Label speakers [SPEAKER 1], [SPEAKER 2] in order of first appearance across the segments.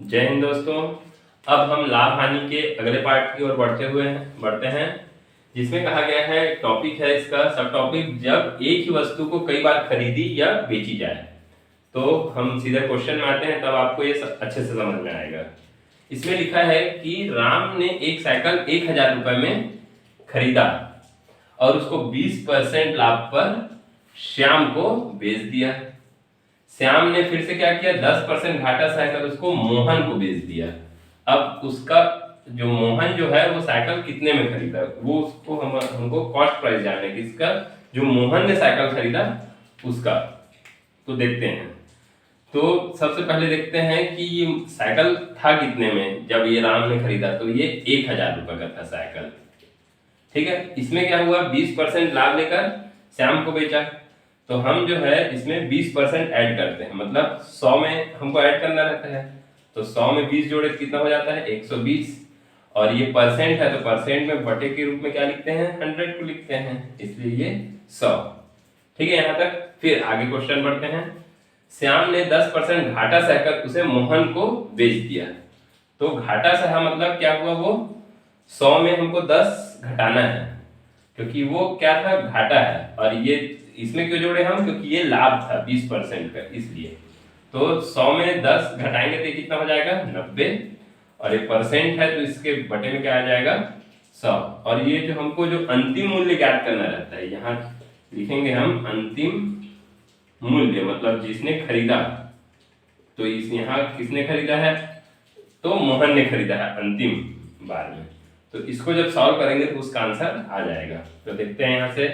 [SPEAKER 1] जय हिंद दोस्तों। अब हम लाभ हानि के अगले पार्ट की ओर बढ़ते हैं जिसमें कहा गया है, टॉपिक है इसका सब टॉपिक, जब एक ही वस्तु को कई बार खरीदी या बेची जाए। तो हम सीधे क्वेश्चन में आते हैं, तब आपको ये अच्छे से समझ में आएगा। इसमें लिखा है कि राम ने एक साइकिल 1000 रुपए में खरीदा और उसको 20% लाभ पर श्याम को बेच दिया। श्याम ने फिर से क्या किया, 10% घाटा साइकिल उसको मोहन को बेच दिया। अब उसका जो मोहन जो है वो साइकिल कितने में खरीदा, वो उसको हमको कॉस्ट प्राइस जानना है, किसका, जो मोहन ने साइकिल खरीदा उसका। तो देखते हैं। तो सबसे पहले देखते हैं कि ये साइकिल था कितने में जब ये राम ने खरीदा, तो ये 1000 रुपए का था साइकिल। ठीक है, इसमें क्या हुआ, 20% लाभ लेकर श्याम को बेचा। तो हम जो है इसमें 20% ऐड करते हैं, मतलब 100 में हमको ऐड करना रहता है। तो 100 में 20 जोड़े कितना हो जाता है, 120। और ये परसेंट है तो परसेंट में बटे के रूप में क्या लिखते हैं, 100 को लिखते हैं, इसलिए ये 100। ठीक है, यहाँ तक। फिर आगे क्वेश्चन बढ़ते हैं। श्याम ने 10% घाटा सहकर उसे मोहन को बेच दिया। तो घाटा सहा मतलब क्या हुआ, वो 100 में हमको 10 घटाना है, क्योंकि वो क्या था, घाटा है। और ये इसमें क्यों जोड़े हम, क्योंकि ये लाभ था 20% का, इसलिए। तो 100 में 10 घटाएंगे तो कितना हो जाएगा, 90। और ये परसेंट है तो इसके बटे में क्या आ जाएगा, 100। और ये जो हमको जो अंतिम मूल्य ज्ञात करना रहता है, यहाँ लिखेंगे हम अंतिम मूल्य, मतलब जिसने खरीदा। तो इस यहाँ किसने खरीदा है, तो मोहन ने खरीदा है अंतिम बार में। तो इसको जब सॉल्व करेंगे तो उसका आंसर आ जाएगा। तो देखते हैं, यहाँ से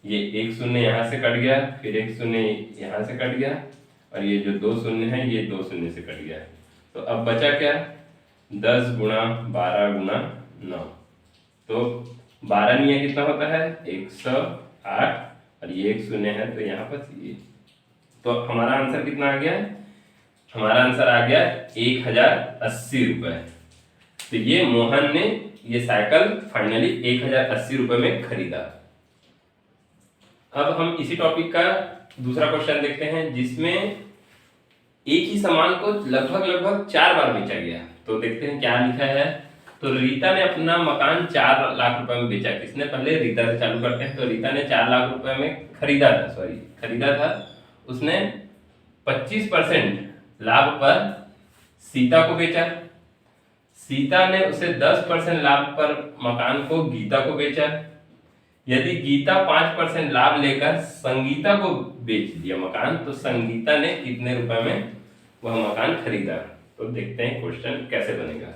[SPEAKER 1] ये एक शून्य यहाँ से कट गया, फिर एक शून्य यहाँ से कट गया, और ये जो 2 शून्य है ये 2 शून्य से कट गया। तो अब बचा क्या, 10 गुणा 12 गुणा 9। तो 12 नहीं है, कितना होता है, 108। और ये एक शून्य है तो यहाँ पर ये, तो हमारा आंसर कितना आ गया, हमारा आंसर आ गया 1080 रुपए। तो ये मोहन ने ये साइकिल फाइनली 1080 रुपए में खरीदा। अब हम इसी टॉपिक का दूसरा क्वेश्चन देखते हैं, जिसमें एक ही सामान को लगभग 4 बार बेचा गया। तो देखते हैं क्या लिखा है। तो रीता ने अपना मकान 4 लाख रुपए में बेचा। किसने, पहले रीता से चालू करते हैं। तो रीता ने 4 लाख रुपए में खरीदा था। उसने 25% लाभ पर सीता को बेचा। सीता ने उसे 10% लाभ पर मकान को गीता को बेचा। यदि गीता 5% लाभ लेकर संगीता को बेच दिया मकान, तो संगीता ने कितने रुपए में वह मकान खरीदा। तो देखते हैं क्वेश्चन कैसे बनेगा।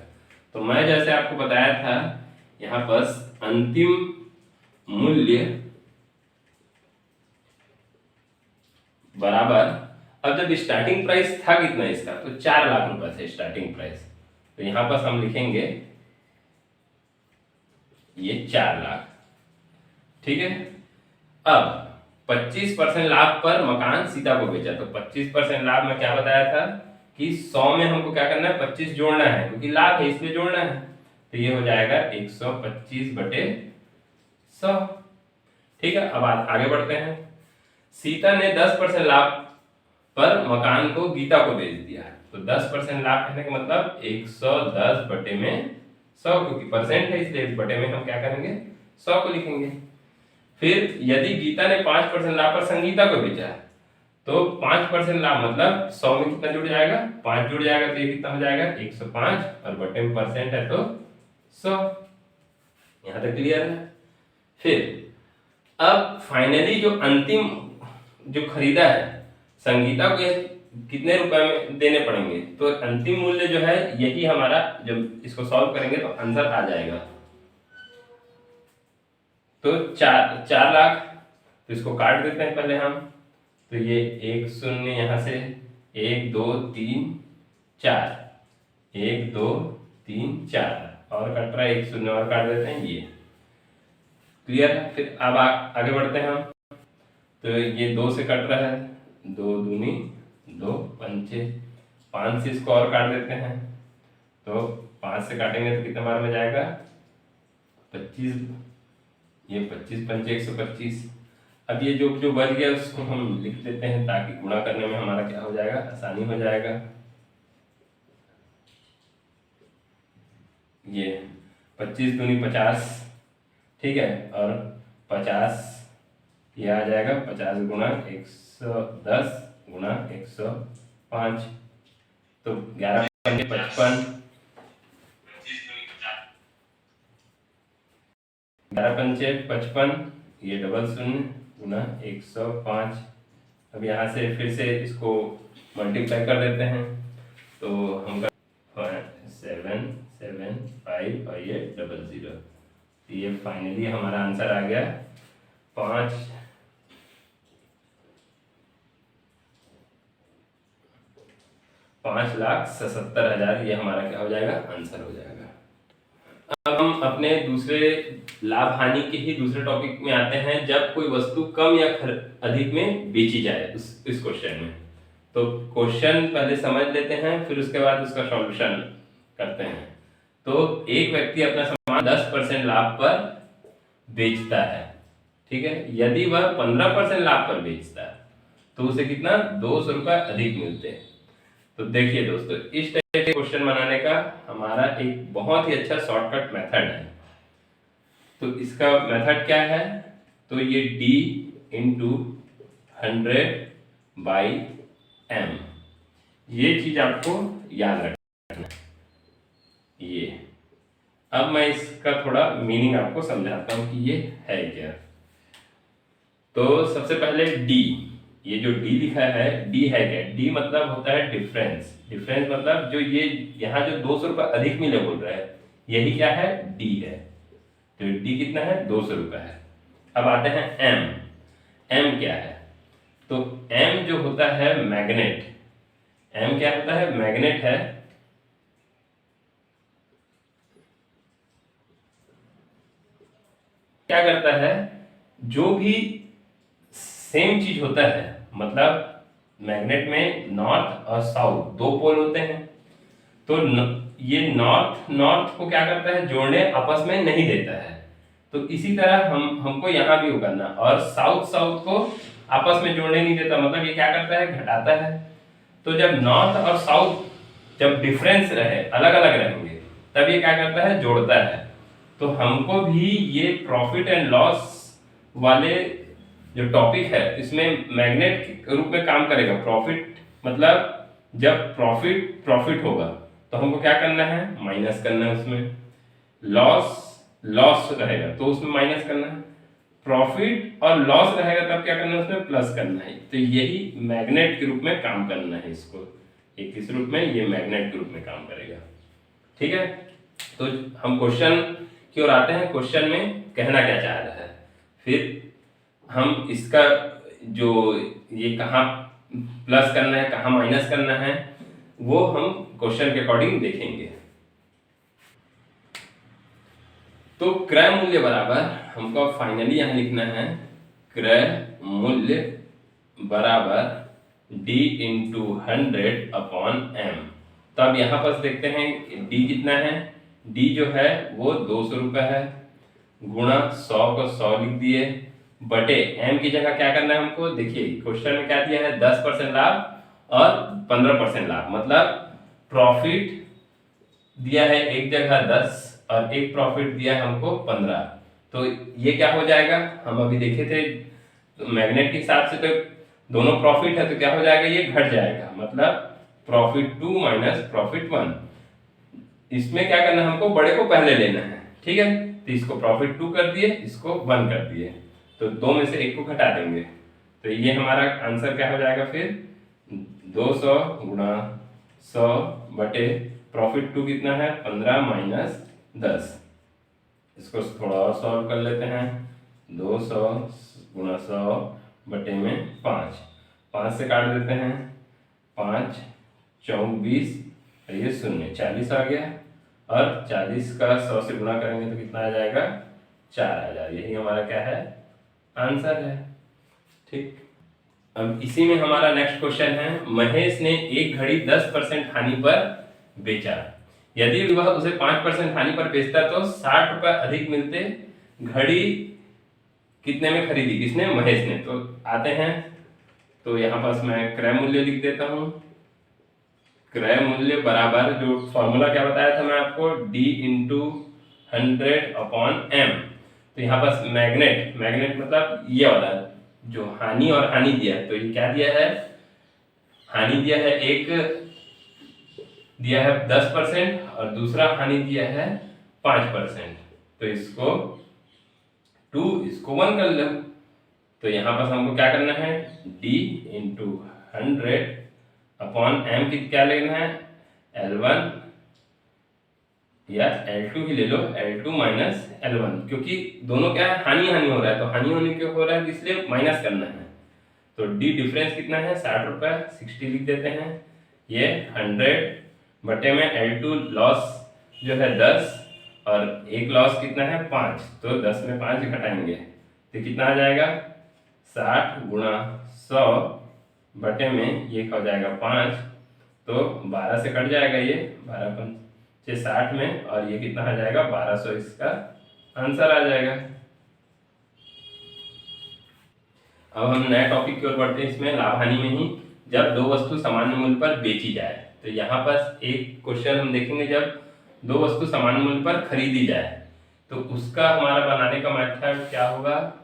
[SPEAKER 1] तो मैं जैसे आपको बताया था, यहाँ पर अंतिम मूल्य बराबर, अब जब स्टार्टिंग प्राइस था कितना इसका, तो 4 लाख रुपए था स्टार्टिंग प्राइस। तो यहां पर हम लिखेंगे ये 4 लाख। ठीक है, अब 25% लाभ पर मकान सीता को बेचा। तो 25% लाभ में क्या बताया था कि 100 में हमको क्या करना है, 25 जोड़ना है, क्योंकि लाभ है इसलिए जोड़ना है। तो ये हो जाएगा 125 बटे 100। ठीक है, अब आगे बढ़ते हैं। सीता ने 10% लाभ पर मकान को गीता को बेच दिया। तो 10% लाभ कहने का मतलब 110 बटे में 100, क्योंकि परसेंट है इसलिए बटे में हम क्या करेंगे, 100 को लिखेंगे। फिर यदि गीता ने 5% लाभ पर संगीता को बेचा, तो 5% लाभ मतलब 100 में कितना जुड़ जाएगा, 5 जुड़ जाएगा। तो ये कितना हो जाएगा, 105, और बटे में परसेंट है तो 100। यहां तक क्लियर है। फिर अब फाइनली जो अंतिम जो खरीदा है संगीता को, कितने रुपए में देने पड़ेंगे। तो अंतिम मूल्य जो है यही हमारा, जब इसको सॉल्व करेंगे तो आंसर आ जाएगा। तो 4 लाख। तो इसको काट देते हैं पहले हम। तो ये 1 शून्य यहाँ से 1 2 3 4, 1 2 3 4 और कट रहा है, 1 शून्य और काट देते हैं, ये क्लियर है। फिर अब आगे बढ़ते हैं हम। तो ये 2 से कट रहा है, 2 दूनी 2 पंचे 5 से इसको और काट देते हैं। तो 5 से काटेंगे तो कितने बार में जाएगा, 25। ये 25 पंचे 125। अब ये जो जो बच गया उसको हम लिख देते हैं, ताकि गुणा करने में हमारा क्या हो जाएगा, आसानी हो जाएगा। ये 25 दूनी 50, ठीक है, और 50 ये आ जाएगा 50 गुणा 110 गुणा 105, तो 11 पंजे 55, 11 पंजे 55, ये डबल शून्य गुणा 105। अब यहाँ से फिर से इसको मल्टीप्लाई कर देते हैं, तो हम 775 और ये 00, ये फाइनली हमारा आंसर आ गया 5,77,000। ये हमारा क्या हो जाएगा, आंसर हो जाएगा। अब हम अपने दूसरे लाभ हानि के ही दूसरे टॉपिक में आते हैं, जब कोई वस्तु कम या अधिक में बेची जाए इस क्वेश्चन में। तो क्वेश्चन पहले समझ लेते हैं, फिर उसके बाद उसका सॉल्यूशन करते हैं। तो एक व्यक्ति अपना सामान 10% लाभ पर बेचता है, ठीक है। यदि वह 15% लाभ पर बेचता है तो उसे कितना, 200 रुपये अधिक मिलते हैं। तो देखिए दोस्तों, इस टाइप के क्वेश्चन बनाने का हमारा एक बहुत ही अच्छा शॉर्टकट मेथड है। तो इसका मेथड क्या है, तो ये D इंटू 100/m, ये चीज आपको याद रखना है। ये अब मैं इसका थोड़ा मीनिंग आपको समझाता हूं कि ये है क्या। तो सबसे पहले D, ये जो D लिखा है, D है क्या, D मतलब होता है डिफरेंस। डिफरेंस मतलब जो ये यहाँ जो 200 रुपये अधिक मिले बोल रहा है, यही क्या है, D है। तो D कितना है, 200 रुपये है। अब आते हैं M। M क्या है, तो M जो होता है मैग्नेट। M क्या होता है, मैग्नेट है। क्या करता है, जो भी सेम चीज होता है, मतलब मैग्नेट में नॉर्थ और साउथ दो पोल होते हैं, तो ये नॉर्थ को क्या करता है, जोड़ने आपस में नहीं देता है। तो इसी तरह हमको यहाँ भी करना, और साउथ को आपस में जोड़ने नहीं देता, मतलब ये क्या करता है, घटाता है। तो जब नॉर्थ और साउथ जब डिफरेंस रहे, अलग अलग रहेंगे, तब ये क्या करता है, जोड़ता है। तो हमको भी ये प्रॉफिट एंड लॉस वाले जो टॉपिक है, इसमें मैग्नेट के रूप में काम करेगा। प्रॉफिट मतलब जब प्रॉफिट होगा तो हमको क्या करना है, माइनस करना है उसमें। लॉस रहेगा तो उसमें माइनस करना है। प्रॉफिट और लॉस रहेगा तब क्या करना है, उसमें प्लस करना है। तो यही मैग्नेट के रूप में काम करना है इसको। एक किस रूप में, ये मैग्नेट के रूप में काम करेगा, ठीक है। तो हम क्वेश्चन की ओर आते हैं। क्वेश्चन में कहना क्या चाह रहा है, फिर हम इसका जो ये कहाँ प्लस करना है, कहाँ माइनस करना है, वो हम क्वेश्चन के अकॉर्डिंग देखेंगे। तो क्रय मूल्य बराबर हमको फाइनली यहाँ लिखना है, क्रय मूल्य बराबर D इंटू 100/m। तो अब यहाँ पर देखते हैं D कितना है, D जो है वो 200 रुपये है, गुणा 100 को 100 लिख दिए, बटे m की जगह क्या करना है हमको, देखिए क्वेश्चन में क्या दिया है, 10% लाभ और 15% लाभ, मतलब प्रॉफिट दिया है एक जगह 10 और एक प्रॉफिट दिया है हमको 15। तो ये क्या हो जाएगा, हम अभी देखे थे तो मैग्नेट के हिसाब से तो दोनों प्रॉफिट है, तो क्या हो जाएगा, ये घट जाएगा, मतलब प्रॉफिट 2 माइनस प्रॉफिट 1। इसमें क्या करना है, हमको बड़े को पहले लेना है, ठीक है। तो इसको प्रॉफिट 2 कर दिए, इसको 1 कर दिए, तो दो में से एक को घटा देंगे। तो ये हमारा आंसर क्या हो जाएगा, फिर 200 गुणा 100 बटे प्रॉफिट 2 कितना है, 15 माइनस 10। इसको थोड़ा और सॉल्व कर लेते हैं। 200 गुणा 100 बटे में 5 से काट देते हैं, 5 चौक 20, ये 0 40 आ गया, और 40 का 100 से गुणा करेंगे तो कितना आ जाएगा, 4000। यही हमारा क्या है, आंसर है, ठीक। अब इसी में हमारा नेक्स्ट क्वेश्चन है, महेश ने एक घड़ी 10% हानि पर बेचा। यदि वह उसे 5% हानि पर बेचता तो 60 रुपए अधिक मिलते। घड़ी कितने में खरीदी, किसने, महेश ने। तो आते हैं, तो यहाँ पास मैं क्रय मूल्य लिख देता हूँ। क्रय मूल्य बराबर, जो फॉर्मूला क्या बताया था मैं आपको, D इंटू 100/m। तो यहाँ पर मैग्नेट, मैग्नेट मतलब ये वाला जो हानि और हानि दिया है, तो ये क्या दिया है, हानि दिया है एक, दिया है 10% और दूसरा हानि दिया है 5%। तो इसको 2 इसको 1 कर लो। तो यहाँ पर हमको क्या करना है, D इंटू 100/m की क्या लेना है, L1 या L2 ही ले लो, L2 माइनस L1, क्योंकि दोनों क्या है, हानि हानि हो रहा है, तो हानि होने क्यों हो रहा है, इसलिए माइनस करना है। तो D डिफरेंस कितना है, 60 रुपये, 60 लिख देते हैं। ये 100 बटे में L2 लॉस जो है 10 और एक लॉस कितना है 5, तो 10 में 5 घटाएंगे तो कितना आ जाएगा, 60 गुणा 100 बटे में ये हो जाएगा 5, तो 12 से कट जाएगा ये, 12 5 60 में, और ये कितना आ जाएगा 1200, इसका आंसर आ जाएगा। अब हम नए टॉपिक की ओर बढ़ते हैं, इसमें लाभ हानि में ही, जब दो वस्तु सामान्य मूल्य पर बेची जाए। तो यहाँ पर एक क्वेश्चन हम देखेंगे, जब दो वस्तु सामान्य मूल्य पर खरीदी जाए तो उसका हमारा बनाने का मेथड क्या होगा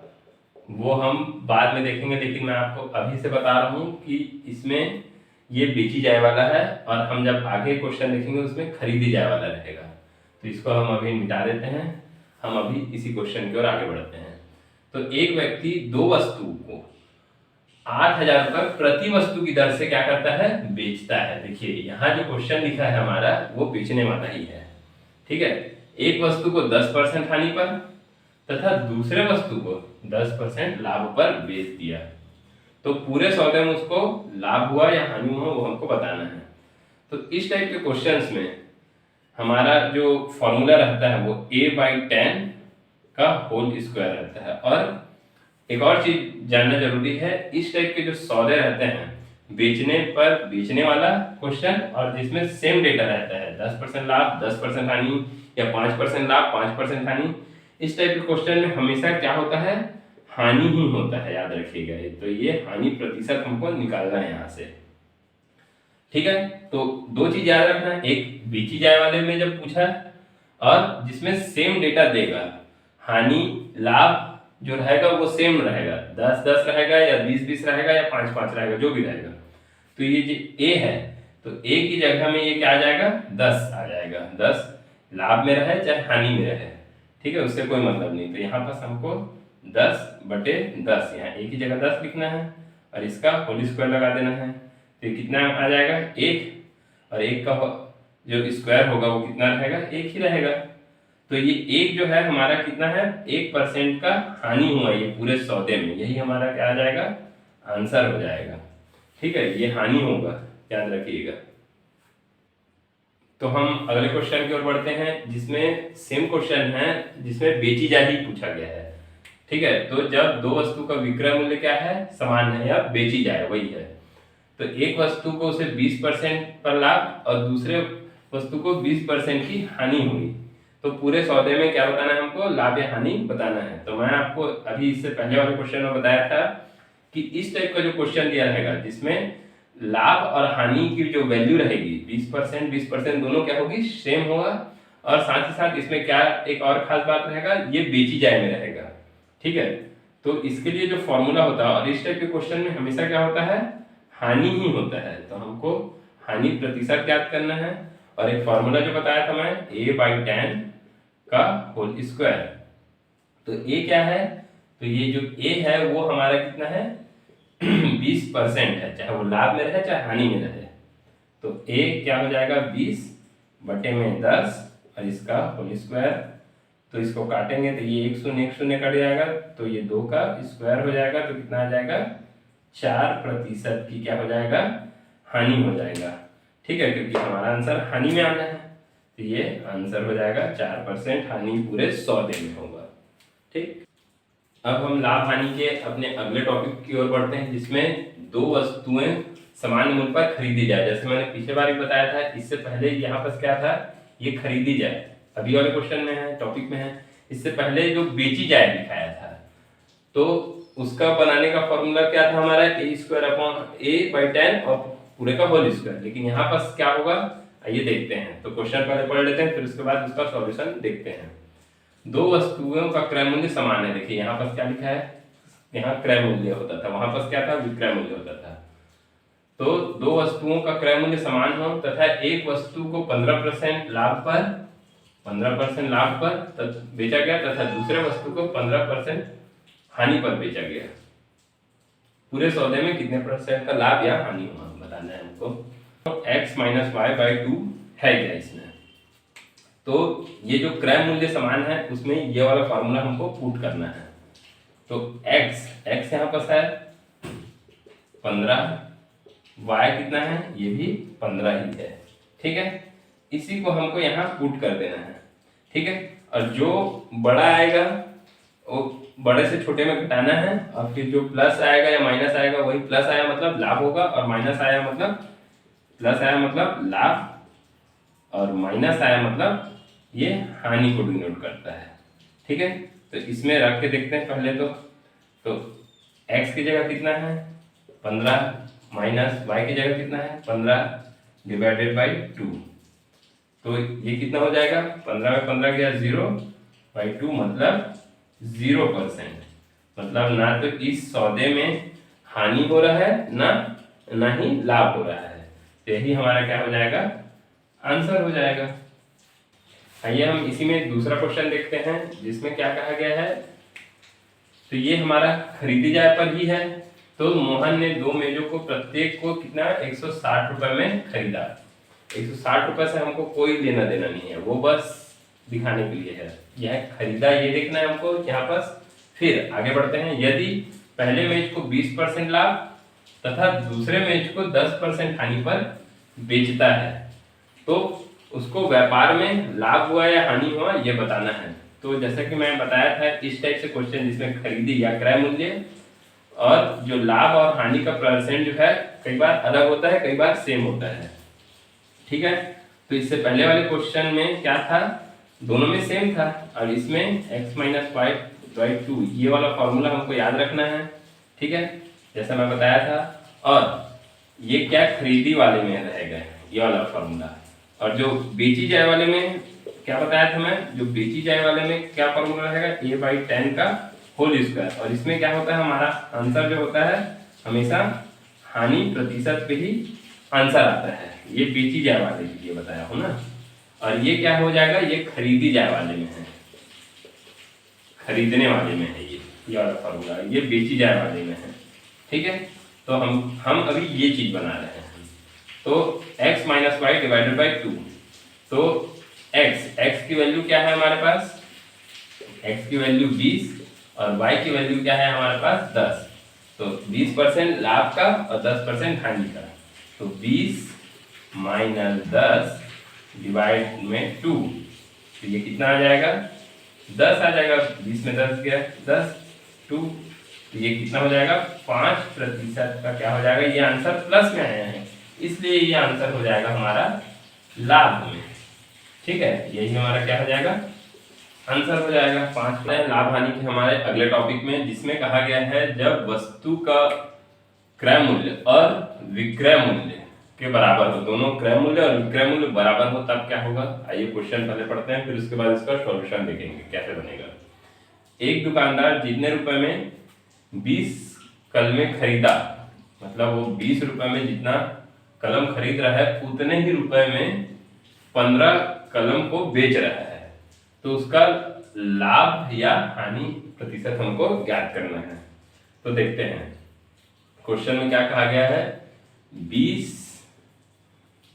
[SPEAKER 1] वो हम बाद में देखेंगे, लेकिन मैं आपको अभी से बता रहा हूँ कि इसमें ये बेची जाए वाला है, और हम जब आगे क्वेश्चन देखेंगे उसमें खरीदी जाए वाला रहेगा। तो इसको हम अभी मिटा देते हैं, हम अभी इसी क्वेश्चन की ओर आगे बढ़ते हैं। तो एक व्यक्ति दो वस्तु को 8,000 रुपये प्रति वस्तु की दर से क्या करता है, बेचता है। देखिए यहाँ जो क्वेश्चन लिखा है हमारा वो बेचने वाला ही है, ठीक है। एक वस्तु को 10% हानि पर तथा दूसरे वस्तु को 10% लाभ पर बेच दिया, तो पूरे सौदे में उसको लाभ हुआ या हानि हुआ वो हमको बताना है। तो इस टाइप के क्वेश्चंस में हमारा जो फॉर्मूला रहता है वो A/10 का होल स्क्वायर रहता है। और एक और चीज जानना जरूरी है, इस टाइप के जो सौदे रहते हैं बेचने पर बेचने वाला क्वेश्चन, और जिसमें सेम डेटा रहता है 10% लाभ 10% हानि या 5% लाभ 5% हानि, इस टाइप के क्वेश्चन में हमेशा क्या होता है, हानि ही होता है, याद रखिएगा। तो ये हानि प्रतिशत हमको निकालना है यहाँ से, ठीक है। तो दो चीज याद रखना, एक बेची जाए वाले में जब पूछा और जिसमें सेम डेटा देगा, हानि लाभ जो रहेगा वो सेम रहेगा, 10-10 रहेगा या 20-20 रहेगा या 5-5 रहेगा, जो भी रहेगा। तो ये जो A है, तो A की जगह में ये क्या आ जाएगा, 10 आ जाएगा, 10 लाभ में रहे चाहे हानि में रहे, ठीक है, उससे कोई मतलब नहीं। तो यहाँ पर हमको 10/10, यहाँ A की जगह 10 लिखना है और इसका होल स्क्वायर लगा देना है। तो ये कितना आ जाएगा, 1, और 1 का जो स्क्वायर होगा वो कितना रहेगा, 1 ही रहेगा। तो ये 1 जो है हमारा कितना है, 1% का हानि हुआ ये पूरे सौदे में, यही हमारा क्या आ जाएगा, आंसर हो जाएगा, ठीक है। ये हानि होगा, याद रखिएगा। तो हम अगले क्वेश्चन की ओर बढ़ते हैं, जिसमें सेम क्वेश्चन है, जिसमें बेची जाए ही पूछा गया है, ठीक है। तो जब दो वस्तु का विक्रय मूल्य क्या है, समान है या बेची जाए वही है, तो एक वस्तु को उसे 20% पर लाभ और दूसरे वस्तु को 20% की हानि हुई, तो पूरे सौदे में क्या बताना है हमको, लाभ या हानि बताना है। तो मैं आपको अभी इससे पहले वाले क्वेश्चन में बताया था कि इस टाइप का जो क्वेश्चन दिया रहेगा जिसमें लाभ और हानि की जो वैल्यू रहेगी 20% दोनों क्या होगी, सेम होगा, और साथ ही साथ इसमें क्या एक और खास बात रहेगा, ये बेची जाए में रहेगा, ठीक है। तो इसके लिए जो फॉर्मूला होता है, और इस टाइप के क्वेश्चन में हमेशा क्या होता है, हानि ही होता है, तो हमको हानि प्रतिशत ज्ञात करना है। और एक फॉर्मूला जो बताया था मैं, A/10 का होल स्क्वायर। तो A क्या है, तो ये जो A है वो हमारा कितना है, 20% है, चाहे वो लाभ में रहे चाहे हानि में रहे। तो A क्या हो जाएगा, 20/10 और इसका होल स्क्वायर। तो इसको काटेंगे तो ये 1 0 1 0 कट जाएगा, तो ये 2 का स्क्वायर हो जाएगा, तो कितना आ जाएगा, 4% की क्या हो जाएगा, हानि हो जाएगा, ठीक है, क्योंकि हमारा आंसर हानि में आना है। तो ये आंसर हो जाएगा 4% हानि पूरे सौदे में होगा, ठीक। अब हम लाभ हानि के अपने अगले टॉपिक की ओर बढ़ते हैं, जिसमें दो वस्तुएं समान मूल्य पर खरीदी जाए। जैसे मैंने पिछले बार भी बताया था, इससे पहले यहाँ पर क्या था, ये खरीदी जाए अभी वाले क्वेश्चन में है, टॉपिक में है। इससे पहले जो बेची जाए दिखाया था, तो उसका बनाने का फॉर्मूला क्या था हमारा, A/10 और पूरे का होल स्क्वायर। लेकिन यहाँ पर क्या होगा आइए देखते हैं। तो क्वेश्चन पहले पढ़ लेते हैं, फिर उसके बाद उसका सॉल्यूशन देखते हैं। दो वस्तुओं का क्रय मूल्य समान है। देखिए यहाँ पर क्या लिखा है, यहाँ क्रय मूल्य होता था, वहां पर क्या था, विक्रय मूल्य होता था। तो दो वस्तुओं का क्रय मूल्य समान हो तथा एक वस्तु को 15% लाभ पर बेचा गया तथा दूसरे वस्तु को 15% हानि पर बेचा गया। पूरे सौदे में कितने % का लाभ या हानि हुआ बताना है हमको। तो x माइनस वाई बाई 2 है क्या इसमें। तो ये जो क्रय मूल्य समान है उसमें ये वाला फॉर्मूला हमको पुट करना है। तो x यहाँ पर है 15, y कितना है, ये भी 15 ही है। ठीक है, इसी को हमको यहाँ पुट कर देना है। ठीक है, और जो बड़ा आएगा वो बड़े से छोटे में घटाना है, और फिर जो प्लस आएगा या माइनस आएगा वही प्लस आया मतलब लाभ होगा, और माइनस आया मतलब प्लस आया मतलब लाभ, और माइनस आया मतलब ये हानि को डिनोट करता है। ठीक है, तो इसमें रख के देखते हैं पहले तो x की जगह कितना है 15 माइनस y की जगह कितना है 15 डिवाइडेड बाई 2। तो ये कितना हो जाएगा, 15 में 15 गया 0 बाई 2 मतलब 0%। मतलब ना तो इस सौदे में हानि हो रहा है ना ही लाभ हो रहा है। तो यही हमारा क्या हो जाएगा, आंसर हो जाएगा। आइए हम इसी में दूसरा क्वेश्चन देखते हैं जिसमें क्या कहा गया है। तो ये हमारा खरीदी जाए पर ही है। तो मोहन ने दो मेजों को प्रत्येक को कितना 160 रुपए में खरीदा। 160 रुपए से हमको कोई लेना देना नहीं है, वो बस दिखाने के लिए है। यह खरीदा ये देखना है हमको यहाँ पर। फिर आगे बढ़ते हैं। यदि पहले मेज को 20% लाभ तथा दूसरे मेज को 10% हानि पर बेचता है तो उसको व्यापार में लाभ हुआ या हानि हुआ ये बताना है। तो जैसा कि मैं बताया था इस टाइप से क्वेश्चन जिसमें खरीदी या क्रय मूल्य और जो लाभ और हानि का परसेंट जो है कई बार अलग होता है, कई बार सेम होता है। ठीक है, तो इससे पहले वाले क्वेश्चन में क्या था, दोनों में सेम था, और इसमें x माइनस वाई बाई 2 ये वाला फॉर्मूला हमको याद रखना है। ठीक है, जैसा मैं बताया था। और ये क्या खरीदी वाले में रहेगा ये वाला फॉर्मूला, और जो बेची जाए वाले में क्या बताया था मैं, जो बेची जाए वाले में क्या फॉर्मूला रहेगा a/10 का होल स्क्वायर। और इसमें क्या होता है, हमारा आंसर जो होता है हमेशा हानि प्रतिशत पे ही आंसर आता है। ये बेची जाए वाले के लिए बताया हो ना, और ये क्या हो जाएगा, ये खरीदी जाए वाले में है, खरीदने वाले में है ये वाला फॉर्मूला, ये बेची जाए वाले में है। ठीक है, तो हम अभी ये चीज बना रहे हैं। तो x minus y divided by 2। तो x की वैल्यू क्या है हमारे पास, x की वैल्यू 20 और y की वैल्यू क्या है हमारे पास 10। तो 20% लाभ का और 10% हानि का। तो 20 माइनस 10 डिवाइड में 2, तो ये कितना आ जाएगा 10 आ जाएगा। 20 में 10 गया 10 2, तो ये कितना हो जाएगा 5% का क्या हो जाएगा, ये आंसर प्लस में आया है इसलिए ये आंसर हो जाएगा हमारा लाभ में। ठीक है, यही हमारा क्या हो जाएगा आंसर हो जाएगा 5। लाभ हानि के हमारे अगले टॉपिक में जिसमें कहा गया है जब वस्तु का क्रय मूल्य और विक्रय मूल्य के बराबर हो, दोनों क्रय मूल्य और विक्रय मूल्य बराबर हो तब क्या होगा। आइए क्वेश्चन पहले पढ़ते हैं, फिर उसके बाद इसका सॉल्यूशन देखेंगे कैसे बनेगा। एक दुकानदार जितने रुपए में 20 कलमें खरीदा, मतलब वो 20 रुपए में जितना कलम खरीद रहा है उतने ही रुपए में 15 कलम को बेच रहा है। तो उसका लाभ या हानि प्रतिशत हमको ज्ञात करना है। तो देखते हैं क्वेश्चन में क्या कहा गया है, 20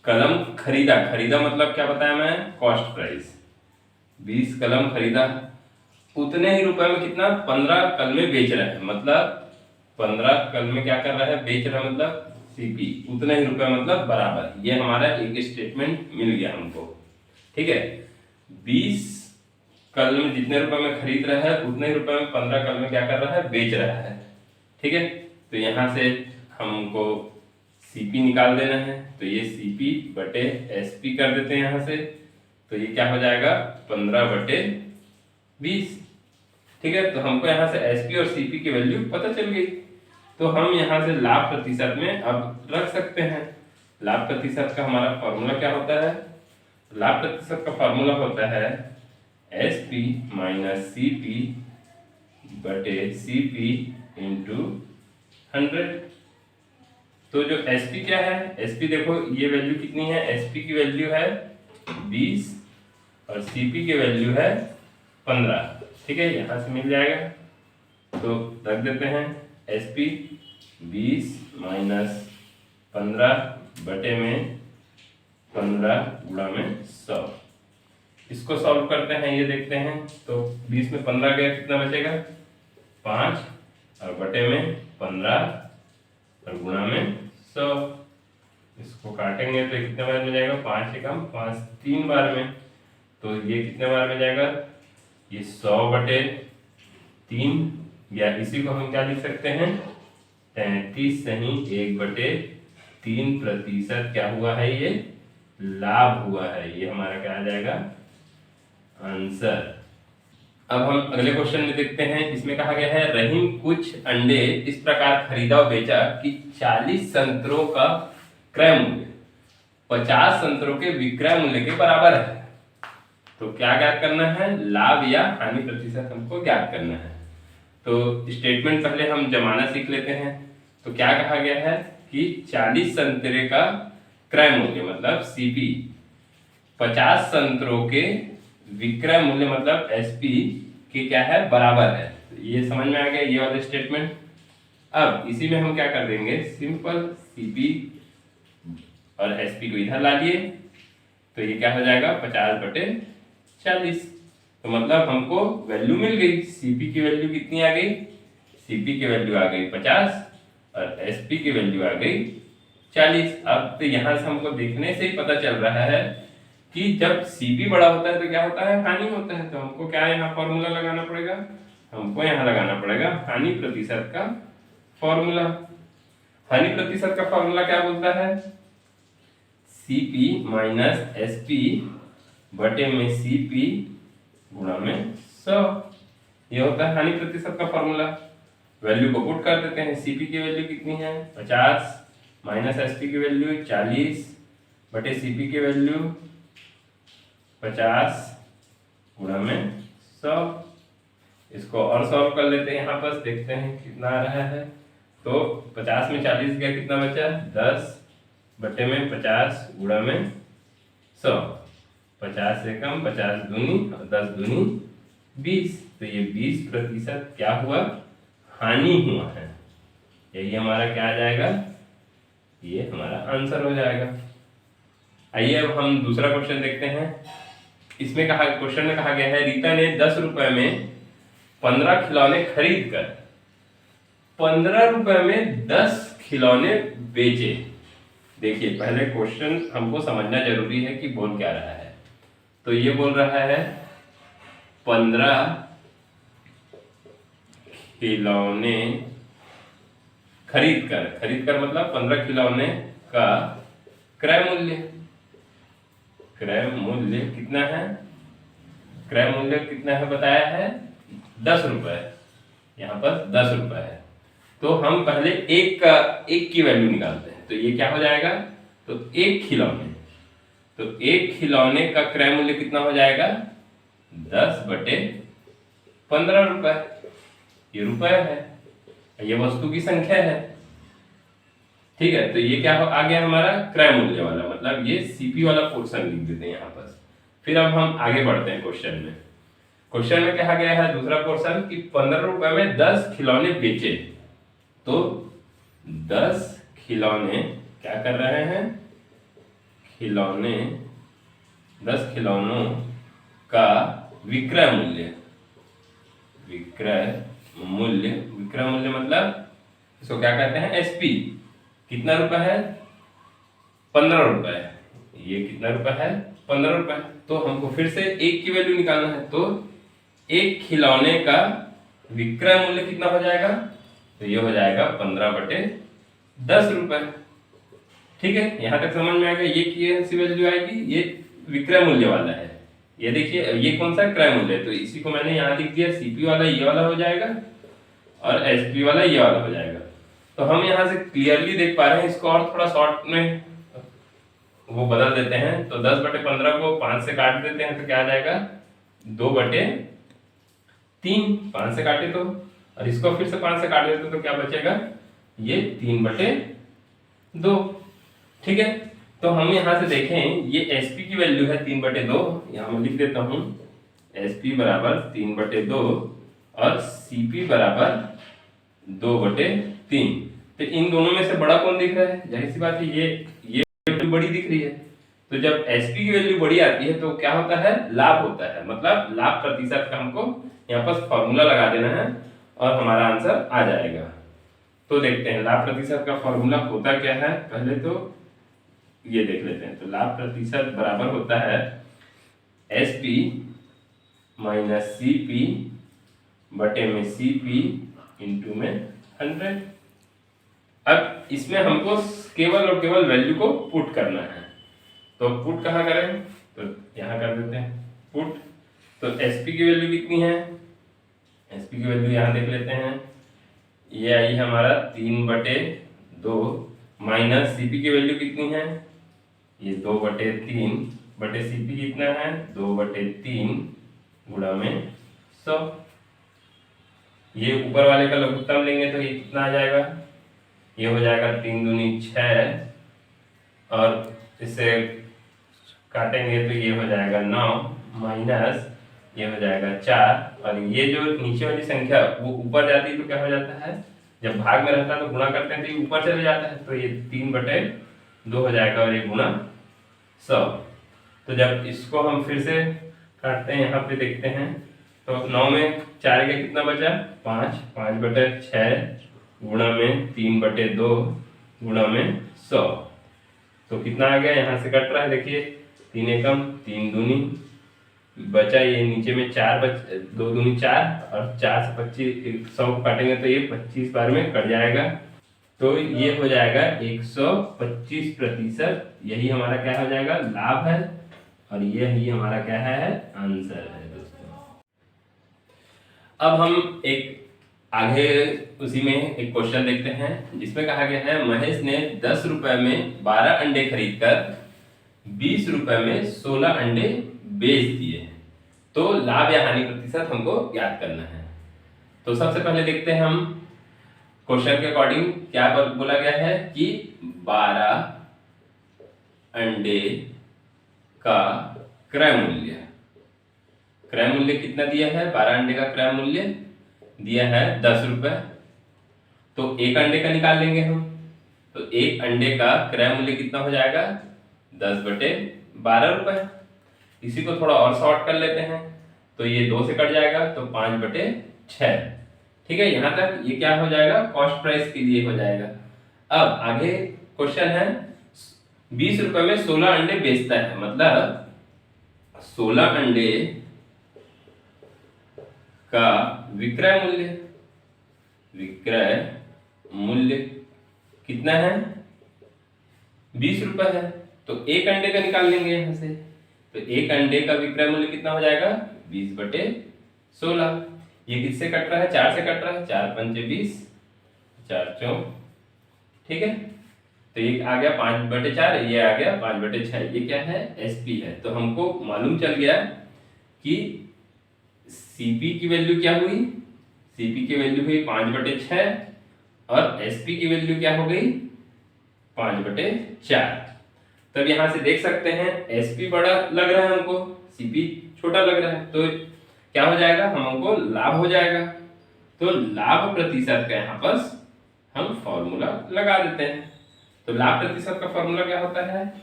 [SPEAKER 1] कलम खरीदा, खरीदा मतलब क्या बताया मैं, कॉस्ट प्राइस। 20 कलम खरीदा, उतने ही रुपए में कितना 15 कलमें बेच रहा है, मतलब 15 कलमें क्या कर रहा है बेच रहा है, मतलब सीपी, उतने ही रुपए मतलब बराबर। ये हमारा एक स्टेटमेंट मिल गया हमको। ठीक है, 20 कलम जितने रुपए में खरीद रहा है उतने ही रुपए में 15 कलमें क्या कर रहा है बेच रहा है। ठीक है, तो यहाँ से हमको सीपी निकाल देना है। तो ये सीपी बटे एसपी कर देते हैं यहाँ से। तो ये क्या हो जाएगा 15 बटे 20। ठीक है, तो हमको यहाँ से एसपी और सीपी की वैल्यू पता चल गई। तो हम यहाँ से लाभ प्रतिशत में अब रख सकते हैं। लाभ प्रतिशत का हमारा फॉर्मूला क्या होता है? लाभ प्रतिशत का फॉर्मूला होता है SP माइनस CP बटे CP इंटू 100। तो जो SP क्या है, SP देखो ये वैल्यू कितनी है, SP की वैल्यू है 20 और CP की वैल्यू है 15। ठीक है, यहाँ से मिल जाएगा तो रख देते हैं SP 20 माइनस 15 बटे में 15 गुणा में 100। इसको सॉल्व करते हैं, ये देखते हैं तो 20 में 15 गया, कितना बचेगा 5 और बटे में 15 और गुणा में 100। इसको काटेंगे तो कितने बार में जाएगा, 5 से कम 5 3 बार में, तो ये कितने बार में जाएगा, ये 100 बटे 3, या इसी को हम क्या लिख सकते हैं 33 सही 1 बटे 3% क्या हुआ है, ये लाभ हुआ है। ये हमारा क्या आ जाएगा आंसर। अब हम अगले क्वेश्चन में देखते हैं। इसमें कहा गया है रहीम कुछ अंडे इस प्रकार खरीदा और बेचा कि 40 संतरों का क्रय मूल्य 50 संतरों के विक्रय मूल्य के बराबर है। तो क्या ज्ञात करना है, लाभ या हानि प्रतिशत हमको ज्ञात करना है। तो स्टेटमेंट पहले हम जमाना सीख लेते हैं। तो क्या कहा गया है कि 40 संतरे का क्रय मूल्य मतलब CP 50 संतरों के विक्रय मूल्य मतलब SP के क्या है बराबर है। तो ये समझ में आ गया ये वाला स्टेटमेंट। अब इसी में हम क्या कर देंगे, सिंपल CP और SP को इधर ला लिए तो ये क्या हो जाएगा 50 बटे 40। तो मतलब हमको वैल्यू मिल गई। CP की वैल्यू कितनी आ गई, CP की वैल्यू आ गई 50 और SP की वैल्यू आ गई 40। अब तो यहाँ से हमको देखने से ही पता चल रहा है कि जब CP बड़ा होता है तो क्या होता है, हानि होता है। तो हमको क्या यहाँ फॉर्मूला लगाना पड़ेगा, हमको यहाँ लगाना पड़ेगा हानि प्रतिशत का फॉर्मूला। हानि प्रतिशत का फॉर्मूला क्या बोलता है, CP माइनस SP बटे में CP गुणा में 100। ये होता है हानि प्रतिशत का फॉर्मूला। वैल्यू को पुट कर देते हैं। CP की वैल्यू कितनी है 50 माइनस SP की वैल्यू 40 बटे CP की वैल्यू 50 गुणा में 100। इसको और सॉल्व कर लेते हैं, यहाँ पर देखते हैं कितना आ रहा है। तो 50 में 40 गया, कितना बचा 10 बटे में 50 गुणा में 100। 50 से कम 50 दूनी और 10 दूनी 20। तो ये 20% क्या हुआ, हानि हुआ है। यही हमारा क्या आ जाएगा, ये हमारा आंसर हो जाएगा। आइए अब हम दूसरा क्वेश्चन देखते हैं। इसमें क्वेश्चन में कहा गया है रीता ने 10 रुपए में 15 खिलौने खरीद कर 15 रुपए में 10 खिलौने बेचे। देखिए पहले क्वेश्चन हमको समझना जरूरी है कि बोल क्या रहा है। तो ये बोल रहा है 15 खिलौने खरीद कर मतलब 15 खिलौने का क्रय मूल्य कितना है, क्रय मूल्य कितना है बताया है 10 रुपए। यहाँ पर 10 रुपए है। तो हम पहले एक की वैल्यू निकालते हैं। तो ये क्या हो जाएगा, तो एक खिलौने का क्रय मूल्य कितना हो जाएगा 10 बटे 15 रुपए। ये रुपए है, ये वस्तु की संख्या है। ठीक है, तो ये क्या आ गया हमारा क्रय मूल्य वाला, मतलब ये CP वाला पोर्शन लिख देते हैं यहाँ पर। फिर अब हम आगे बढ़ते हैं क्वेश्चन में। क्वेश्चन में कहा गया है दूसरा पोर्शन कि 15 रुपए में 10 खिलौने बेचे। तो 10 खिलौने क्या कर रहे हैं, 10 खिलौनों का विक्रय मूल्य मतलब इसको क्या कहते हैं SP। कितना रुपए है 15 रुपए। ये कितना रुपए है 15 रुपए। तो हमको फिर से एक की वैल्यू निकालना है। तो एक खिलौने का विक्रय मूल्य कितना हो जाएगा, तो ये हो जाएगा 15 बटे 10 रुपए। ठीक है, यहाँ तक समझ में आ गया। ये की वैल्यू आएगी, ये विक्रय मूल्य वाला है। ये देखिए ये कौन सा क्रय मूल्य है, तो इसी को मैंने यहाँ लिख दिया। CP वाला ये वाला हो जाएगा और SP वाला ये वाला हो जाएगा। तो हम यहाँ से क्लियरली देख पा रहे हैं। इसको और थोड़ा शॉर्ट में वो बदल देते हैं। तो 10/15 को 5 से काट देते हैं तो क्या आ जाएगा 2/3। 5 से काटे तो, और इसको फिर से 5 से काट देते तो क्या बचेगा ये 3/2। ठीक है, तो हम यहाँ से देखें ये SP की वैल्यू है 3/2, यहाँ मैं लिख देता हूँ SP बराबर 3/2 और CP बराबर 2/3। तो इन दोनों में से बड़ा कौन दिख रहा है, जाहिर सी बात है ये वैल्यू बड़ी दिख रही है। तो जब SP की वैल्यू बड़ी आती है तो क्या होता है लाभ होता है, मतलब लाभ प्रतिशत का हमको यहाँ पर फॉर्मूला लगा देना है और हमारा आंसर आ जाएगा। तो देखते हैं लाभ प्रतिशत का फॉर्मूला होता क्या है, पहले तो ये देख लेते हैं। तो लाभ प्रतिशत बराबर होता है SP माइनस CP बटे में CP इंटू में 100। अब इसमें हमको केवल और केवल वैल्यू को पुट करना है। तो पुट कहाँ करें, तो यहाँ कर देते हैं पुट। तो SP की वैल्यू कितनी है, SP की वैल्यू यहाँ देख लेते हैं, ये आई हमारा 3/2 माइनस CP की वैल्यू कितनी है, ये 2/3 बटे CP कितना है 2/3 गुणा में 100। ये ऊपर वाले का लघुत्तम लेंगे तो ये कितना आ जाएगा, ये हो जाएगा 3 दूनी 6 और इससे काटेंगे तो ये हो जाएगा 9 माइनस ये हो जाएगा 4 और ये जो नीचे वाली संख्या वो ऊपर जाती है तो क्या हो जाता है, जब भाग में रहता है तो गुणा करते हैं तो ये ऊपर चले जाता है, तो ये 3/2 हो जाएगा और ये गुणा 100। तो जब इसको हम फिर से काटते हैं यहाँ पे देखते हैं तो 9 में 4 का कितना बचा 5, 5/6 गुणा में 3/2 गुणा में 100। तो कितना आ गया, यहाँ से कट रहा है देखिए 3 एकम 3 दूनी बचा, ये नीचे में 4 2 दूनी 4 और 4 से 25 100 को काटेंगे तो ये 25 बार में कट जाएगा। तो ये हो जाएगा 125%। यही हमारा क्या हो जाएगा लाभ है और यही हमारा क्या है आंसर है दोस्तों। अब हम एक आगे उसी में एक क्वेश्चन देखते हैं जिसमें कहा गया है महेश ने 10 रुपए में 12 अंडे खरीदकर 20 रुपए में 16 अंडे बेच दिए, तो लाभ या हानि प्रतिशत हमको ज्ञात करना है। तो सबसे पहले देखते हैं हम क्वेश्चन के अकॉर्डिंग क्या बोला गया है कि 12 अंडे का क्रय मूल्य कितना दिया है, 12 अंडे का क्रय मूल्य दिया है 10 रुपए। तो एक अंडे का निकाल लेंगे हम, तो एक अंडे का क्रय मूल्य कितना हो जाएगा 10/12 रुपए। इसी को थोड़ा और शॉर्ट कर लेते हैं तो ये 2 से कट जाएगा तो 5/6। ठीक है, यहाँ तक ये क्या हो जाएगा कॉस्ट प्राइस के लिए हो जाएगा। अब आगे क्वेश्चन है 20 रुपए में 16 अंडे बेचता है, मतलब 16 अंडे का विक्रय मूल्य कितना है 20 रुपए है। तो एक अंडे का निकाल लेंगे यहाँ से, तो एक अंडे का विक्रय मूल्य कितना हो जाएगा 20/16। ये किससे कट रहा है 4 से कट रहा है, 4 पंचे 20 4 चौक। ठीक है, तो ये आ गया 5/4, ये आ गया 5/6। ये क्या है SP है। तो हमको मालूम चल गया कि CP की वैल्यू क्या हुई, CP की वैल्यू हुई 5/6 और SP की वैल्यू क्या हो गई 5/4। तब यहाँ से देख सकते हैं SP बड़ा लग रहा है हमको, CP छोटा लग रहा है, तो क्या हो जाएगा हमको लाभ हो जाएगा। तो लाभ प्रतिशत का यहाँ पर हम फॉर्मूला लगा देते हैं। तो लाभ प्रतिशत का फॉर्मूला क्या होता है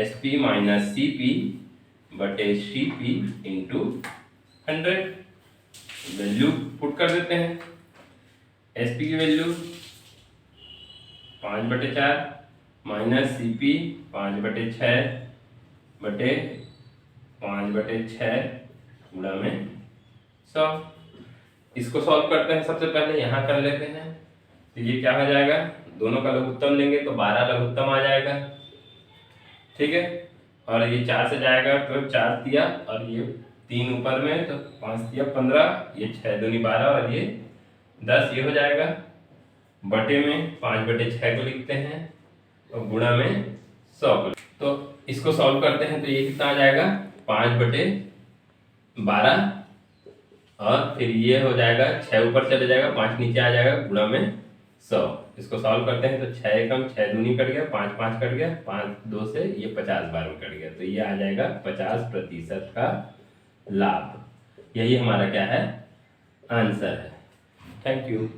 [SPEAKER 1] SP माइनस CP बटे CP इंटू 100। वैल्यू पुट कर देते हैं, SP की वैल्यू 5/4 माइनस CP 5/6 बटे 5/6 गुणा में 100। इसको सॉल्व करते हैं, सबसे पहले यहाँ कर लेते हैं। तो ये क्या हो जाएगा, दोनों का लघुत्तम लेंगे तो 12 लघुत्तम आ जाएगा। ठीक है, और ये 4 से जाएगा तो 4 दिया और ये 3 ऊपर में तो 5 दिया 15, ये 6 दूनी 12 और ये 10, ये हो जाएगा। बटे में 5/6 को लिखते हैं और गुणा में 100 को। तो इसको सॉल्व करते हैं तो ये कितना आ जाएगा 5/12 और फिर ये हो जाएगा 6 ऊपर चले जाएगा 5 नीचे आ जाएगा गुणा में 100। इसको सॉल्व करते हैं तो 6 कम 6 दूनी कट गया 5 5 कट गया 5 2 से ये 50 बार में कट गया तो ये आ जाएगा 50% का लाभ। यही हमारा क्या है आंसर है। Thank you.